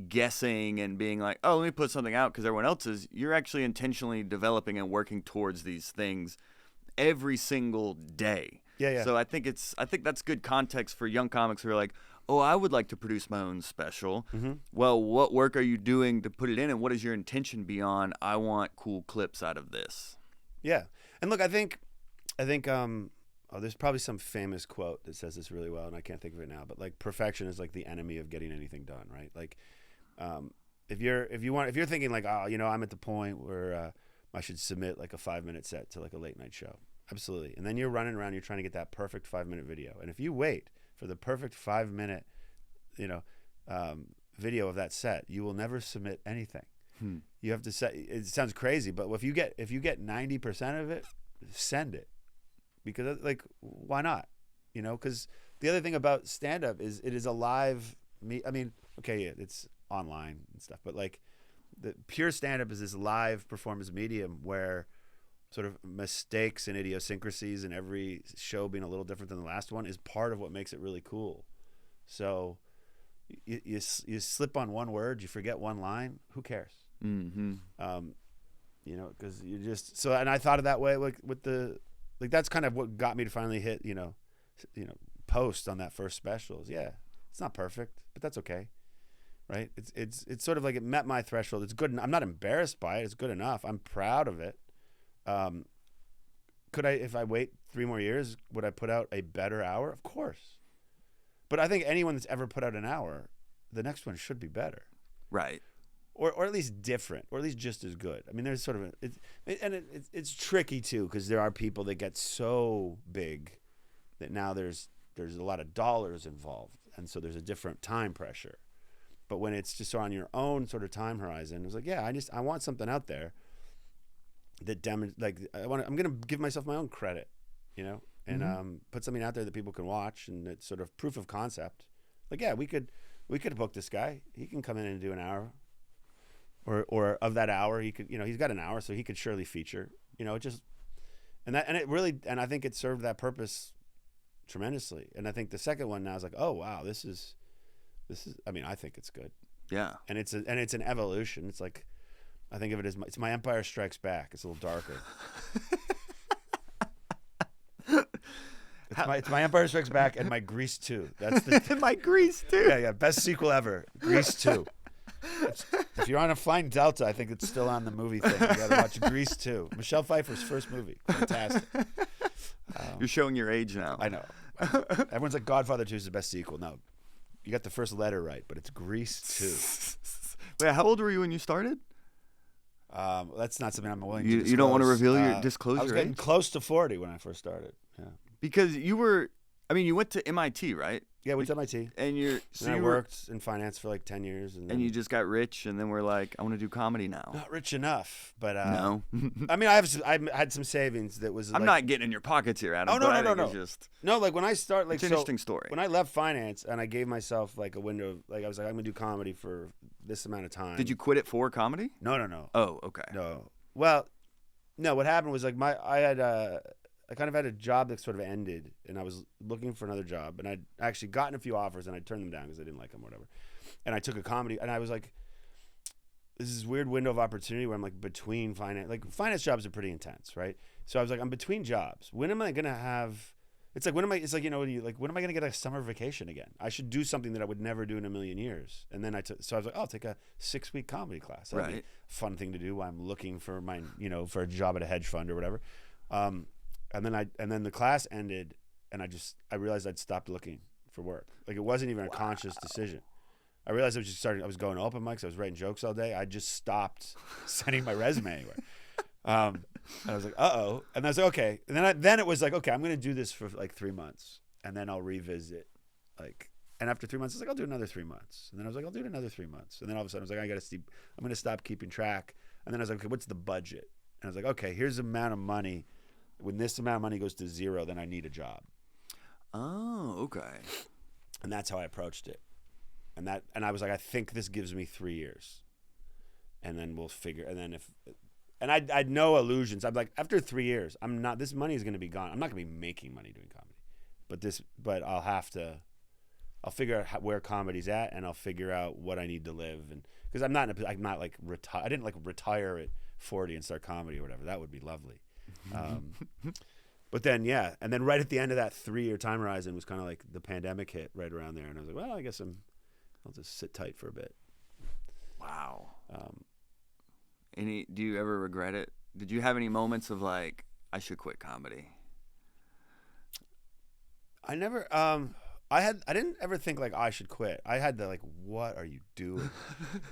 guessing and being like, oh, let me put something out because everyone else is. You're actually intentionally developing and working towards these things every single day. Yeah. So I think that's good context for young comics who are like, oh, I would like to produce my own special. Mm-hmm. Well, what work are you doing to put it in, and what is your intention beyond, I want cool clips out of this? Yeah. And look, I think there's probably some famous quote that says this really well, and I can't think of it now, but like perfection is like the enemy of getting anything done, right? Like if you're thinking like, oh, I'm at the point where I should submit like a 5-minute set to like a late night show. Absolutely. And then you're running around, you're trying to get that perfect 5-minute video. And if you wait for the perfect 5-minute, video of that set, you will never submit anything. You have to set. It sounds crazy, but if you get 90% of it, send it, because like, why not? Because the other thing about stand up is it is a live. I mean, okay, yeah, it's online and stuff, but like the pure stand up is this live performance medium where sort of mistakes and idiosyncrasies and every show being a little different than the last one is part of what makes it really cool. So you slip on one word, you forget one line, who cares? Mm-hmm. Because you just so. And I thought of that way, like with that's kind of what got me to finally hit post on that first special. Yeah, it's not perfect, but that's okay, right? It's sort of like it met my threshold. It's good. I'm not embarrassed by it. It's good enough. I'm proud of it. Could I, if I wait 3 more years, would I put out a better hour? Of course. But I think anyone that's ever put out an hour, the next one should be better. Right. Or at least different, or at least just as good. I mean, there's sort of it's tricky too, because there are people that get so big that now there's a lot of dollars involved, and so there's a different time pressure. But when it's just on your own sort of time horizon, it's like, yeah, I want something out there that I'm gonna give myself my own credit, and put something out there that people can watch, and it's sort of proof of concept. Like, yeah, we could book this guy. He can come in and do an hour. Or of that hour, he could, he's got an hour, so he could surely feature, and I think it served that purpose tremendously. And I think the second one now is like, oh wow, this is, I mean, I think it's good. Yeah. And it's an evolution. It's like, I think of it as it's my Empire Strikes Back. It's a little darker. It's my Empire Strikes Back and my Grease 2. That's my Grease 2. Yeah, best sequel ever. Grease 2. If you're on a flying Delta, I think it's still on the movie thing. You gotta watch Grease 2. Michelle Pfeiffer's first movie. Fantastic. You're showing your age now. I know. Everyone's like, Godfather 2 is the best sequel. No, you got the first letter right, but it's Grease 2. Wait, how old were you when you started? That's not something I'm willing to disclose. You don't want to reveal your disclose I was your getting age? close to 40 when I first started. Yeah. Because you went to MIT, right? Yeah, I went to MIT. And I worked in finance for like 10 years. And you just got rich, and then we're like, I want to do comedy now. Not rich enough, but no. I mean, I had some savings that was. I'm not getting in your pockets here, Adam. Oh no. No, like when I start, like it's an interesting story. When I left finance and I gave myself like a window, like I was like, I'm gonna do comedy for this amount of time. Did you quit it for comedy? No. Oh, okay. No. Well, no. What happened was like I kind of had a job that sort of ended, and I was looking for another job, and I'd actually gotten a few offers, and I turned them down because I didn't like them or whatever. And I took a comedy, and I was like, this is this weird window of opportunity where I'm like between finance. Like finance jobs are pretty intense, right? So I was like, I'm between jobs. When am I gonna have? It's like when am I gonna get a summer vacation again? I should do something that I would never do in a million years. And then so I was like, I'll take a 6-week comedy class. That'd be a fun thing to do while I'm looking for for a job at a hedge fund or whatever. And then the class ended, and I realized I'd stopped looking for work. Like it wasn't even a conscious decision. I realized I was going to open mics. I was writing jokes all day. I just stopped sending my resume anywhere. And I was like, uh-oh. And I was like, okay. And then it was like, okay, I'm going to do this for like 3 months, and then I'll revisit. And after 3 months, I was like, I'll do another 3 months. And then I was like, I'll do another 3 months. And then all of a sudden, I was like, I'm going to stop keeping track. And then I was like, okay, what's the budget? And I was like, okay, here's the amount of money. When this amount of money goes to zero, then I need a job. Oh, okay. And that's how I approached it. And I was like, I think this gives me 3 years, and then we'll figure. And then I had no illusions. I'm like, after 3 years, this money is going to be gone. I'm not going to be making money doing comedy, but I'll figure out where comedy's at, and I'll figure out what I need to live, and because I'm not like retire. I didn't like retire at 40 and start comedy or whatever. That would be lovely. But then and then right at the end of that 3-year time horizon was kind of like the pandemic hit right around there, and I was like, well, I guess I'll just sit tight for a bit. Wow. Do you ever regret it? Did you have any moments of like, I should quit comedy? I never. I didn't ever think like I should quit. I had the like, what are you doing?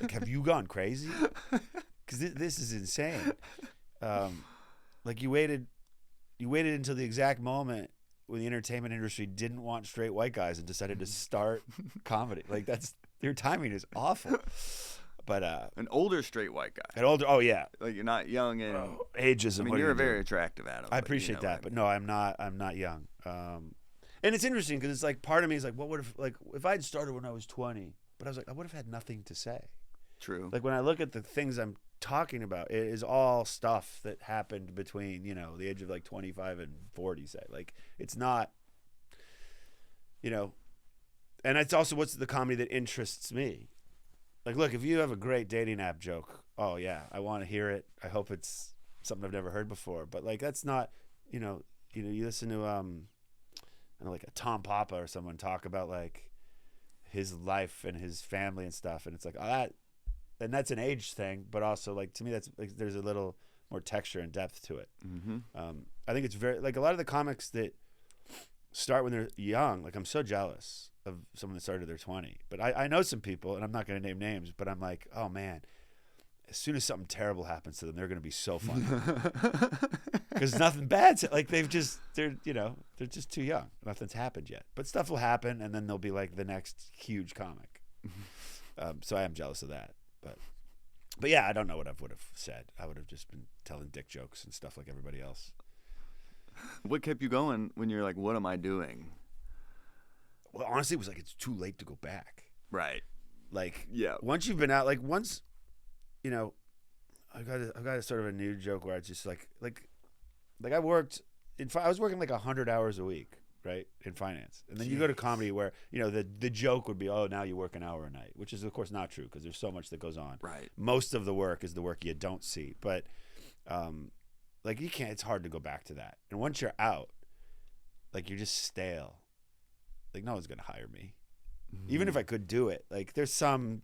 Like, have you gone crazy? Because this is insane. Like you waited until the exact moment when the entertainment industry didn't want straight white guys and decided to start comedy. Like your timing is awful. But an older straight white guy. Oh yeah. Like you're not young and ageism. I mean, you're very attractive, Adam. I appreciate that, but no, I'm not young. And it's interesting because it's like part of me is like, what would have like if I'd started when I was 20? But I was like, I would have had nothing to say. True. Like when I look at the things I'm talking about, it is all stuff that happened between the age of like 25 and 40. Say like it's not, and it's also what's the comedy that interests me. Like, look, if you have a great dating app joke, oh yeah, I want to hear it. I hope it's something I've never heard before. But like that's not, you listen to like a Tom Papa or someone talk about like his life and his family and stuff, and it's like and that's an age thing, but also like to me that's like there's a little more texture and depth to it. Mm-hmm. I think it's very like a lot of the comics that start when they're young. Like I'm so jealous of someone that started at their 20, but I know some people, and I'm not going to name names, but I'm like, oh man, as soon as something terrible happens to them, they're going to be so funny because nothing bad's like they're just too young. Nothing's happened yet, but stuff will happen, and then they'll be like the next huge comic. So I am jealous of that, but yeah, I don't know what I would have said. I would have just been telling dick jokes and stuff like everybody else. What kept you going when you're like, what am I doing? Well, honestly, it was like it's too late to go back. Right. Like, yeah. Once you've been out, like once, I've got a sort of a new joke where it's just like I was working like 100 hours a week, right, in finance, and then you go to comedy where the joke would be, oh, now you work an hour a night, which is of course not true because there's so much that goes on. Right. Most of the work is the work you don't see, but like you can't. It's hard to go back to that, and once you're out, like you're just stale. Like no one's gonna hire me, even if I could do it. Like there's some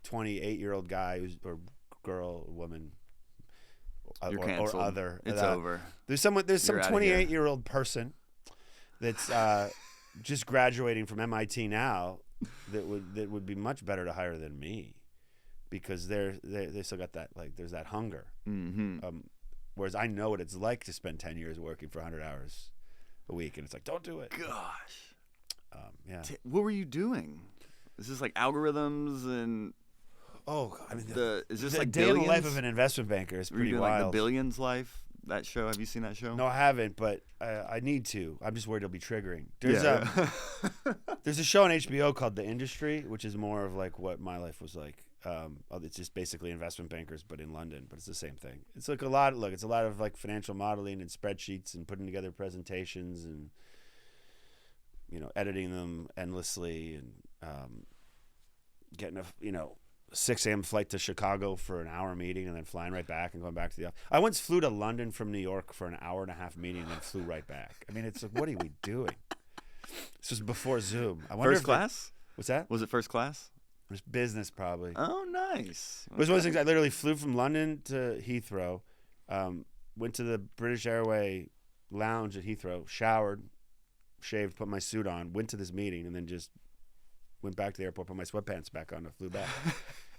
28-year-old guy or girl, or woman, or other. It's over. There's some 28-year-old person that's just graduating from MIT now that would be much better to hire than me because they still got that like there's that hunger. Mm-hmm. Whereas I know what it's like to spend 10 years working for 100 hours a week, and it's like don't do it. Gosh. Yeah. What were you doing? Is this like algorithms and? Oh, I mean, is this like day Billions? in the life of an investment banker is pretty wild. Like the Billions life? That show? Have you seen that show? No, I haven't, but I need to. I'm just worried it'll be triggering. There's a show on HBO called The Industry, which is more of like what my life was like. It's just basically investment bankers, but in London. But it's the same thing. It's like it's a lot of like financial modeling and spreadsheets and putting together presentations and editing them endlessly and getting a 6 a.m. flight to Chicago for an hour meeting and then flying right back and going back to the office. I once flew to London from New York for an hour and a half meeting and then flew right back. I mean, it's like, what are we doing? This was before Zoom. I wonder first class? What's that? Was it first class? It was business probably. Oh, nice. It was one of those things. I literally flew from London to Heathrow, went to the British Airways lounge at Heathrow, showered, shaved, put my suit on, went to this meeting, and then just went back to the airport, put my sweatpants back on, and flew back. I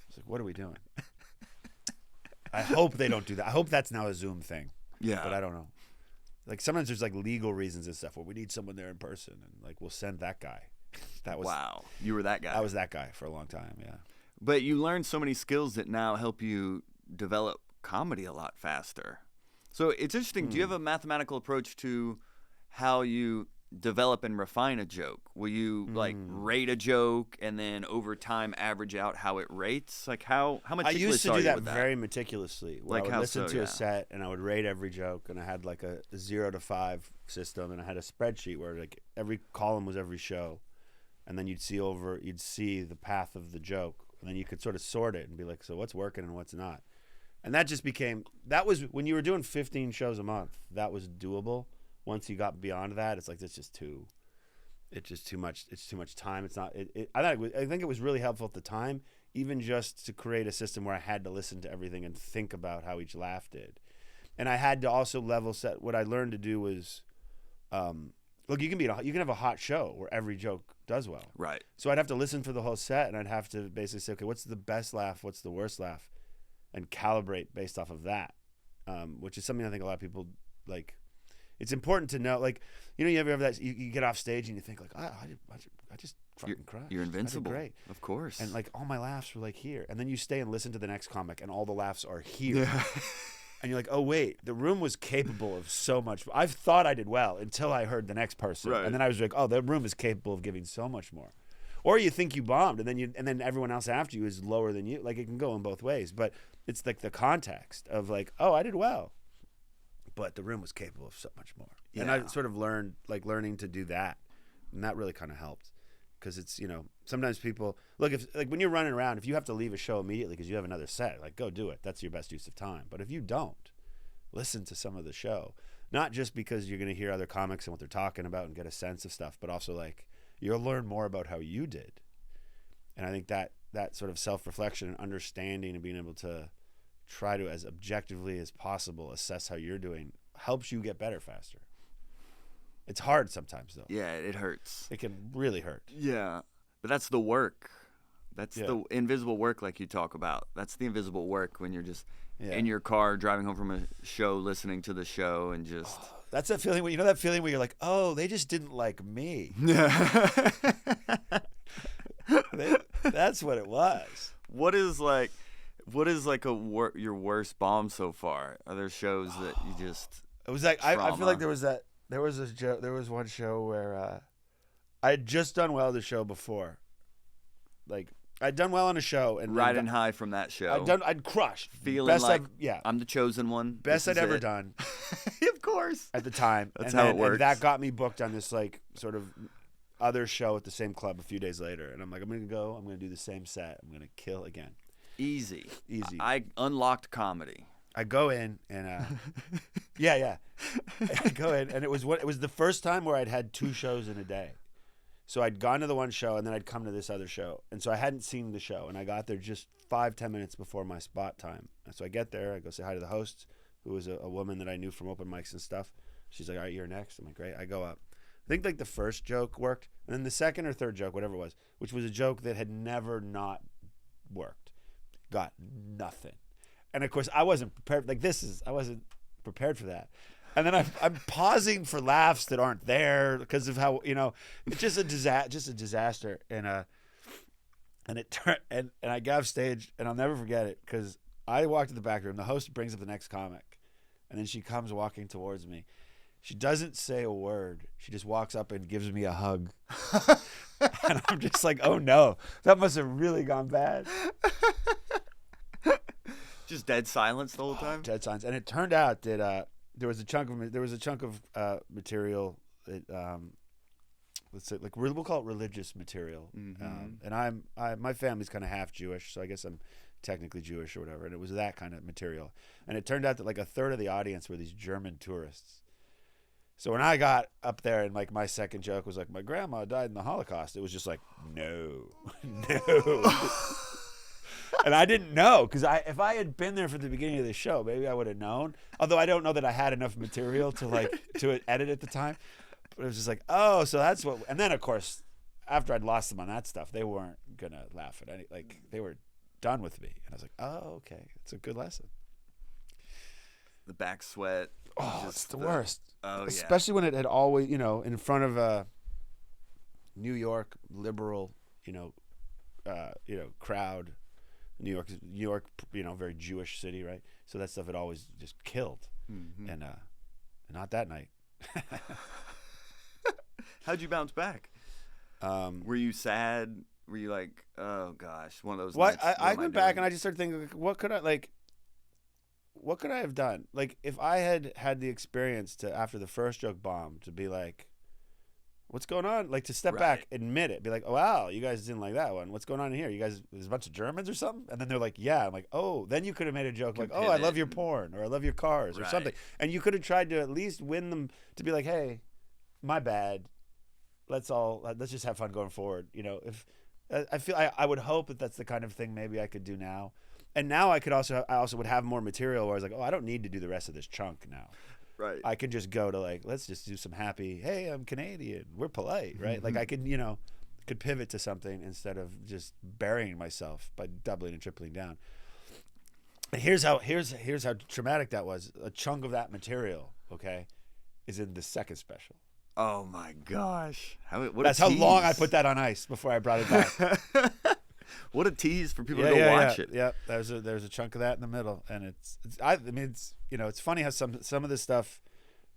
was like, what are we doing? I hope they don't do that. I hope that's now a Zoom thing. Yeah. But I don't know. Like sometimes there's like legal reasons and stuff where we need someone there in person, and like we'll send that guy. That was wow. You were that guy. I was that guy for a long time. Yeah. But you learned so many skills that now help you develop comedy a lot faster. So it's interesting. Do you have a mathematical approach to how you develop and refine a joke? Will you like rate a joke and then over time average out how it rates? Like how meticulous I used to are do you that with that? very meticulously. Where Like I would how listen so, to yeah. a set and I would rate every joke, and I had like a 0 to 5 system, and I had a spreadsheet where like every column was every show, and then you'd see the path of the joke, and then you could sort of sort it and be like, so what's working and what's not. And that was when you were doing 15 shows a month, that was doable. Once you got beyond that, it's like it's just too much. It's too much time. It's not. I think it was really helpful at the time, even just to create a system where I had to listen to everything and think about how each laugh did, and I had to also level set. What I learned to do was, look, you can have a hot show where every joke does well. Right. So I'd have to listen for the whole set, and I'd have to basically say, okay, what's the best laugh? What's the worst laugh? And calibrate based off of that, which is something I think a lot of people like. It's important to know, like, you ever have that, you get off stage and you think like, I just fucking crushed. You're invincible. I did great. Of course. And like all my laughs were like here. And then you stay and listen to the next comic and all the laughs are here. Yeah. And you're like, oh wait, the room was capable of so much. I thought I did well until I heard the next person. Right. And then I was like, oh, the room is capable of giving so much more. Or you think you bombed and then everyone else after you is lower than you. Like it can go in both ways. But it's like the context of like, oh, I did well. But the room was capable of so much more. Yeah. And I sort of learning to do that. And that really kind of helped. Because it's, sometimes people, look, when you're running around, if you have to leave a show immediately because you have another set, like go do it. That's your best use of time. But if you don't, listen to some of the show. Not just because you're going to hear other comics and what they're talking about and get a sense of stuff, but also like you'll learn more about how you did. And I think that sort of self-reflection and understanding and being able to try to, as objectively as possible, assess how you're doing helps you get better faster. It's hard sometimes, though. Yeah, it hurts. It can really hurt. Yeah, but that's the work. That's the invisible work like you talk about. That's the invisible work when you're just in your car driving home from a show, listening to the show, and just... Oh, that's that feeling where, that feeling where you're like, oh, they just didn't like me. That's what it was. What is your worst bomb so far? Are there shows that you just... It was like, I feel like there was one show where I had just done well the show before. Like, I'd done well on a show. And riding high from that show. I'd crushed. Feeling best like I'm the chosen one. Best I'd ever done. Of course. At the time. That's how it works. And that got me booked on this, like, sort of other show at the same club a few days later. And I'm like, I'm going to do the same set. I'm going to kill again. Easy. I unlocked comedy. I go in and I go in and it was the first time where I'd had 2 shows in a day. So I'd gone to the one show and then I'd come to this other show. And so I hadn't seen the show and I got there just 5-10 minutes before my spot time. And so I get there, I go say hi to the host, who was a woman that I knew from open mics and stuff. She's like, all right, you're next. I'm like, great. I go up. I think like the first joke worked, and then the second or third joke, whatever it was, which was a joke that had never not worked, got nothing. And of course, I wasn't prepared. I wasn't prepared for that. And then I'm pausing for laughs that aren't there because of how it's just a disaster. And I got off stage, and I'll never forget it because I walked to the back room. The host brings up the next comic, and then she comes walking towards me. She doesn't say a word. She just walks up and gives me a hug. And I'm just like, oh no, that must have really gone bad. Just dead silence the whole time. Dead silence, and it turned out that there was a chunk of material that let's say like we'll call it religious material. Mm-hmm. And my family's kind of half Jewish, so I guess I'm technically Jewish or whatever. And it was that kind of material, and it turned out that like a third of the audience were these German tourists. So when I got up there and like my second joke was like my grandma died in the Holocaust, it was just like no. And I didn't know because if I had been there from the beginning of the show, maybe I would have known. Although I don't know that I had enough material to edit at the time. But it was just like, oh, so that's what. And then of course, after I'd lost them on that stuff, they weren't gonna laugh at any. Like they were done with me, and I was like, oh, okay, it's a good lesson. The back sweat. Oh, it's the worst. Oh, especially when it had always, in front of a New York liberal, crowd. New York, very Jewish city, right? So that stuff had always just killed, and not that night. How'd you bounce back? Were you sad? Were you like, oh gosh, one of those? What Nights, I went back and I just started thinking, like, what could I have done? Like, if I had the experience to, after the first joke bombed, to be like, what's going on? Like, to step back, admit it, be like, oh, wow, you guys didn't like that one. What's going on in here? You guys, there's a bunch of Germans or something? And then they're like, yeah. I'm like, oh, then you could have made a joke like, oh, I love your porn, or I love your cars, or something. And you could have tried to at least win them to be like, hey, my bad. Let's just have fun going forward. You know, if I feel I would hope that that's the kind of thing maybe I could do now. And now I also would have more material where I was like, oh, I don't need to do the rest of this chunk now. Right. I could just go to like, let's just do some happy, hey, I'm Canadian, we're polite, right? Like I could, could pivot to something instead of just burying myself by doubling and tripling down. And here's how traumatic that was. A chunk of that material, okay, is in the second special. Oh my gosh. That's how long I put that on ice before I brought it back. What a tease for people to go watch it. Yeah, there's a chunk of that in the middle, and it's funny how some of this stuff,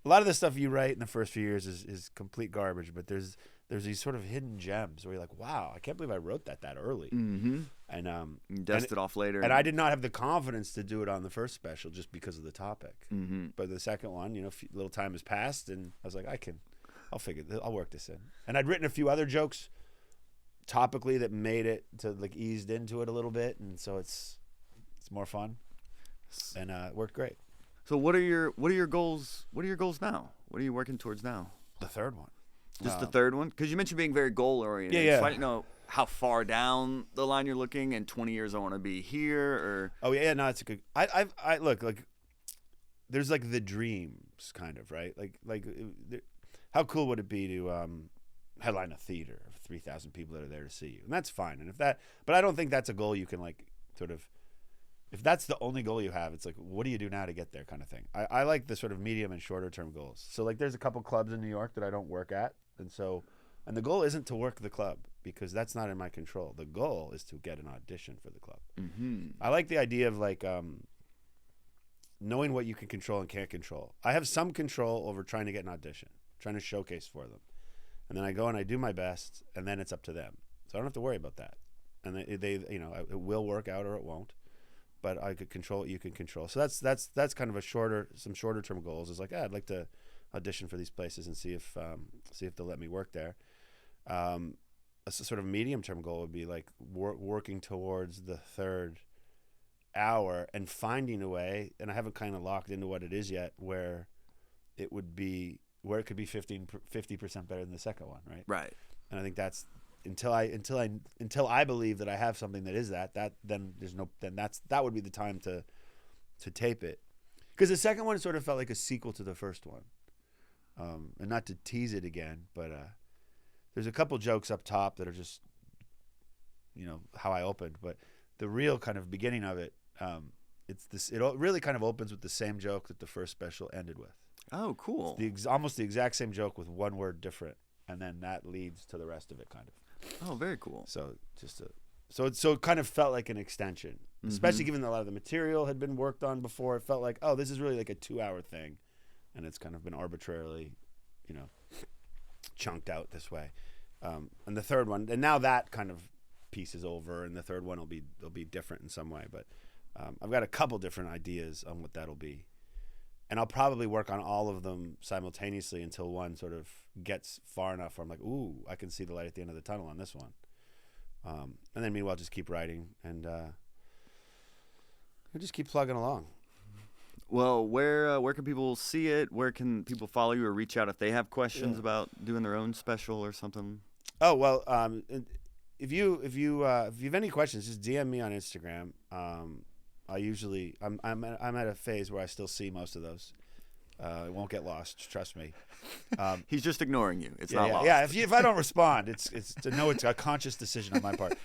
a lot of the stuff you write in the first few years is complete garbage, but there's these sort of hidden gems where you're like, wow, I can't believe I wrote that early. Mm-hmm. And you dust it off later. And I did not have the confidence to do it on the first special just because of the topic. Mm-hmm. But the second one, little time has passed, and I was like, I'll work this in. And I'd written a few other jokes topically that made it to like eased into it a little bit, and so it's more fun, and it worked great. So what are your goals? What are your goals now? What are you working towards now? The third one. Just the third one? Because you mentioned being very goal oriented. Yeah. So I don't know how far down the line you're looking. In 20 years, I want to be here. Or no, it's a good. I look like there's like the dreams kind of, right? Like how cool would it be to headline a theater of 3,000 people that are there to see you, and that's fine. And but I don't think that's a goal you can like sort of. If that's the only goal you have, it's like, what do you do now to get there, kind of thing. I like the sort of medium and shorter term goals. So like, there's a couple clubs in New York that I don't work at, and the goal isn't to work the club because that's not in my control. The goal is to get an audition for the club. Mm-hmm. I like the idea of like knowing what you can control and can't control. I have some control over trying to get an audition, trying to showcase for them. And then I go and I do my best, and then it's up to them. So I don't have to worry about that. And it will work out or it won't. But I could control what you can control. So that's kind of some shorter term goals. Is like, I'd like to audition for these places and see if they'll let me work there. A sort of medium term goal would be like working towards the third hour and finding a way. And I haven't kind of locked into what it is yet, where it could be 50% better than the second one, right? Right. And I think that's until I believe that I have something that is that would be the time to tape it, because the second one sort of felt like a sequel to the first one, and not to tease it again, but there's a couple jokes up top that are just how I opened, but the real kind of beginning of it, it really kind of opens with the same joke that the first special ended with. Oh, cool. It's almost the exact same joke with one word different, and then that leads to the rest of it, kind of. Oh, very cool. So it kind of felt like an extension, especially given that a lot of the material had been worked on before. It felt like, oh, this is really like a 2-hour thing, and it's kind of been arbitrarily, chunked out this way. And the third one, and now that kind of piece is over, and the third one will be different in some way. But I've got a couple different ideas on what that'll be. And I'll probably work on all of them simultaneously until one sort of gets far enough where I'm like, ooh, I can see the light at the end of the tunnel on this one. And then meanwhile, just keep writing and just keep plugging along. Well, where can people see it? Where can people follow you or reach out if they have questions about doing their own special or something? Oh, well, if you have any questions, just DM me on Instagram. I'm at a phase where I still see most of those. It won't get lost, trust me. He's just ignoring you. It's not lost. Yeah, if I don't respond, it's a conscious decision on my part.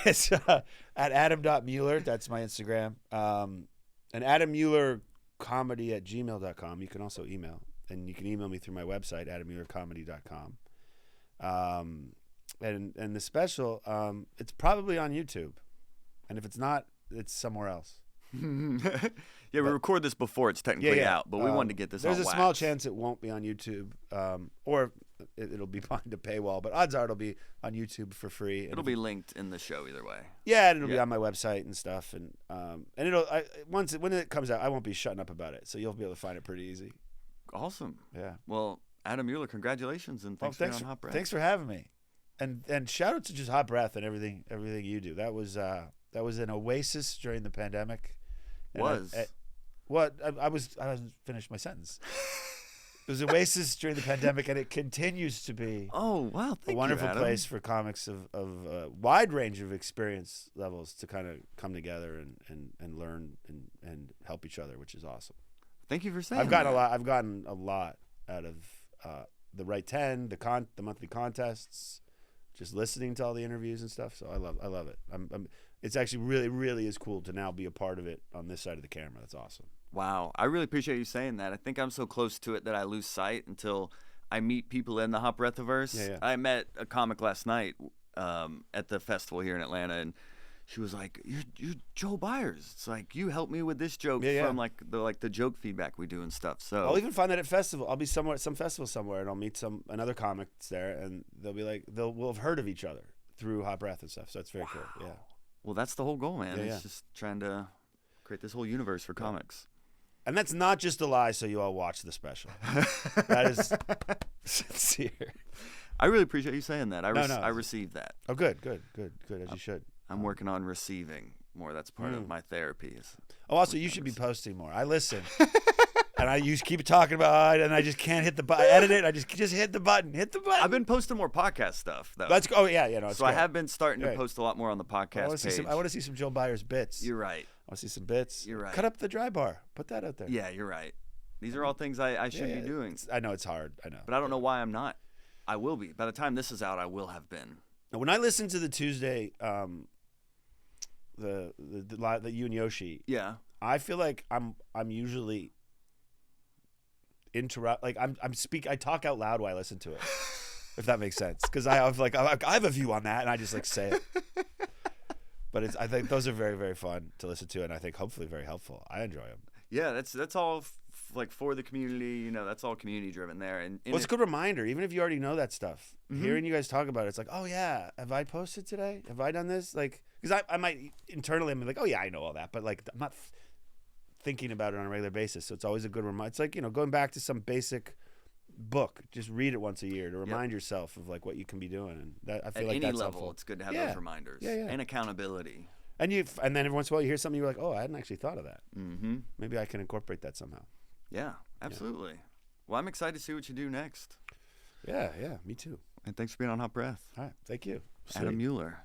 It's at adam.muller. That's my Instagram. And AdamMullerComedy@gmail.com. You can also email, and you can email me through my website, AdamMullerComedy.com. And the special, it's probably on YouTube, and if it's not, it's somewhere else. We record this before it's technically out, but we wanted to get this on wax. There's a small chance it won't be on YouTube, or it'll be behind a paywall, but odds are it'll be on YouTube for free. It'll be linked in the show either way. Yeah, and it'll be on my website and stuff, and when it comes out, I won't be shutting up about it, so you'll be able to find it pretty easy. Awesome. Yeah. Well, Adam Muller, congratulations, and thanks for being on Hot Breath. Thanks for having me, and shout out to just Hot Breath and everything you do. That was an oasis during the pandemic. I hasn't finished my sentence. It was Oasis during the pandemic, and it continues to be a wonderful place for comics of a wide range of experience levels to kind of come together and learn and help each other, which is awesome. Thank you for saying I've gotten a lot out of the Right 10, the monthly contests, just listening to all the interviews and stuff. So I love it. It's actually really, really is cool to now be a part of it on this side of the camera. That's awesome. Wow. I really appreciate you saying that. I think I'm so close to it that I lose sight until I meet people in the Hot Breathiverse. Yeah. I met a comic last night at the festival here in Atlanta, and she was like, "You're Joe Byers." It's like, you helped me with this joke from the joke feedback we do and stuff. So I'll even find that at festival. I'll be somewhere at some festival somewhere, and I'll meet another comic that's there, and they'll be like, we'll have heard of each other through Hot Breath and stuff. So it's very cool. Yeah. Well, that's the whole goal, man. Yeah, it's just trying to create this whole universe for comics. And that's not just a lie, so you all watch the special. That is sincere. I really appreciate you saying that. No. I received that. Oh, good, as you should. I'm working on receiving more. That's part of my therapy. Also, you should be posting more. I listen. And you keep talking about it, and I just can't hit the button. I edit it. I just hit the button. Hit the button. I've been posting more podcast stuff, though. It's so great. I have been starting to post a lot more on the podcast page. I want to see some Joe Byers bits. You're right. I want to see some bits. You're right. Cut up the dry bar. Put that out there. Yeah, you're right. These are all things I should be doing. I know it's hard. I know. But I don't know why I'm not. I will be. By the time this is out, I will have been. Now, when I listen to the Tuesday, the you and Yoshi, I feel like I'm usually I talk out loud while I listen to it, if that makes sense, because I have a view on that, and I just say it. But I think those are very, very fun to listen to, and I think hopefully very helpful. I enjoy them. Yeah, that's all for the community. That's all community driven there. And it's a good reminder, even if you already know that stuff. Mm-hmm. Hearing you guys talk about it, it's like, oh yeah, have I posted today? Have I done this? Because I might internally I'm like, oh yeah, I know all that, but I'm not thinking about it on a regular basis. So it's always a good reminder. It's like going back to some basic book. Just read it once a year to remind yourself of what you can be doing. And that, I feel like that's helpful. It's good to have those reminders and accountability. And then every once in a while you hear something, you're like, oh, I hadn't actually thought of that. Mm-hmm. Maybe I can incorporate that somehow. Yeah, absolutely. Yeah. Well, I'm excited to see what you do next. Yeah, me too. And thanks for being on Hot Breath. All right, thank you. Adam Muller.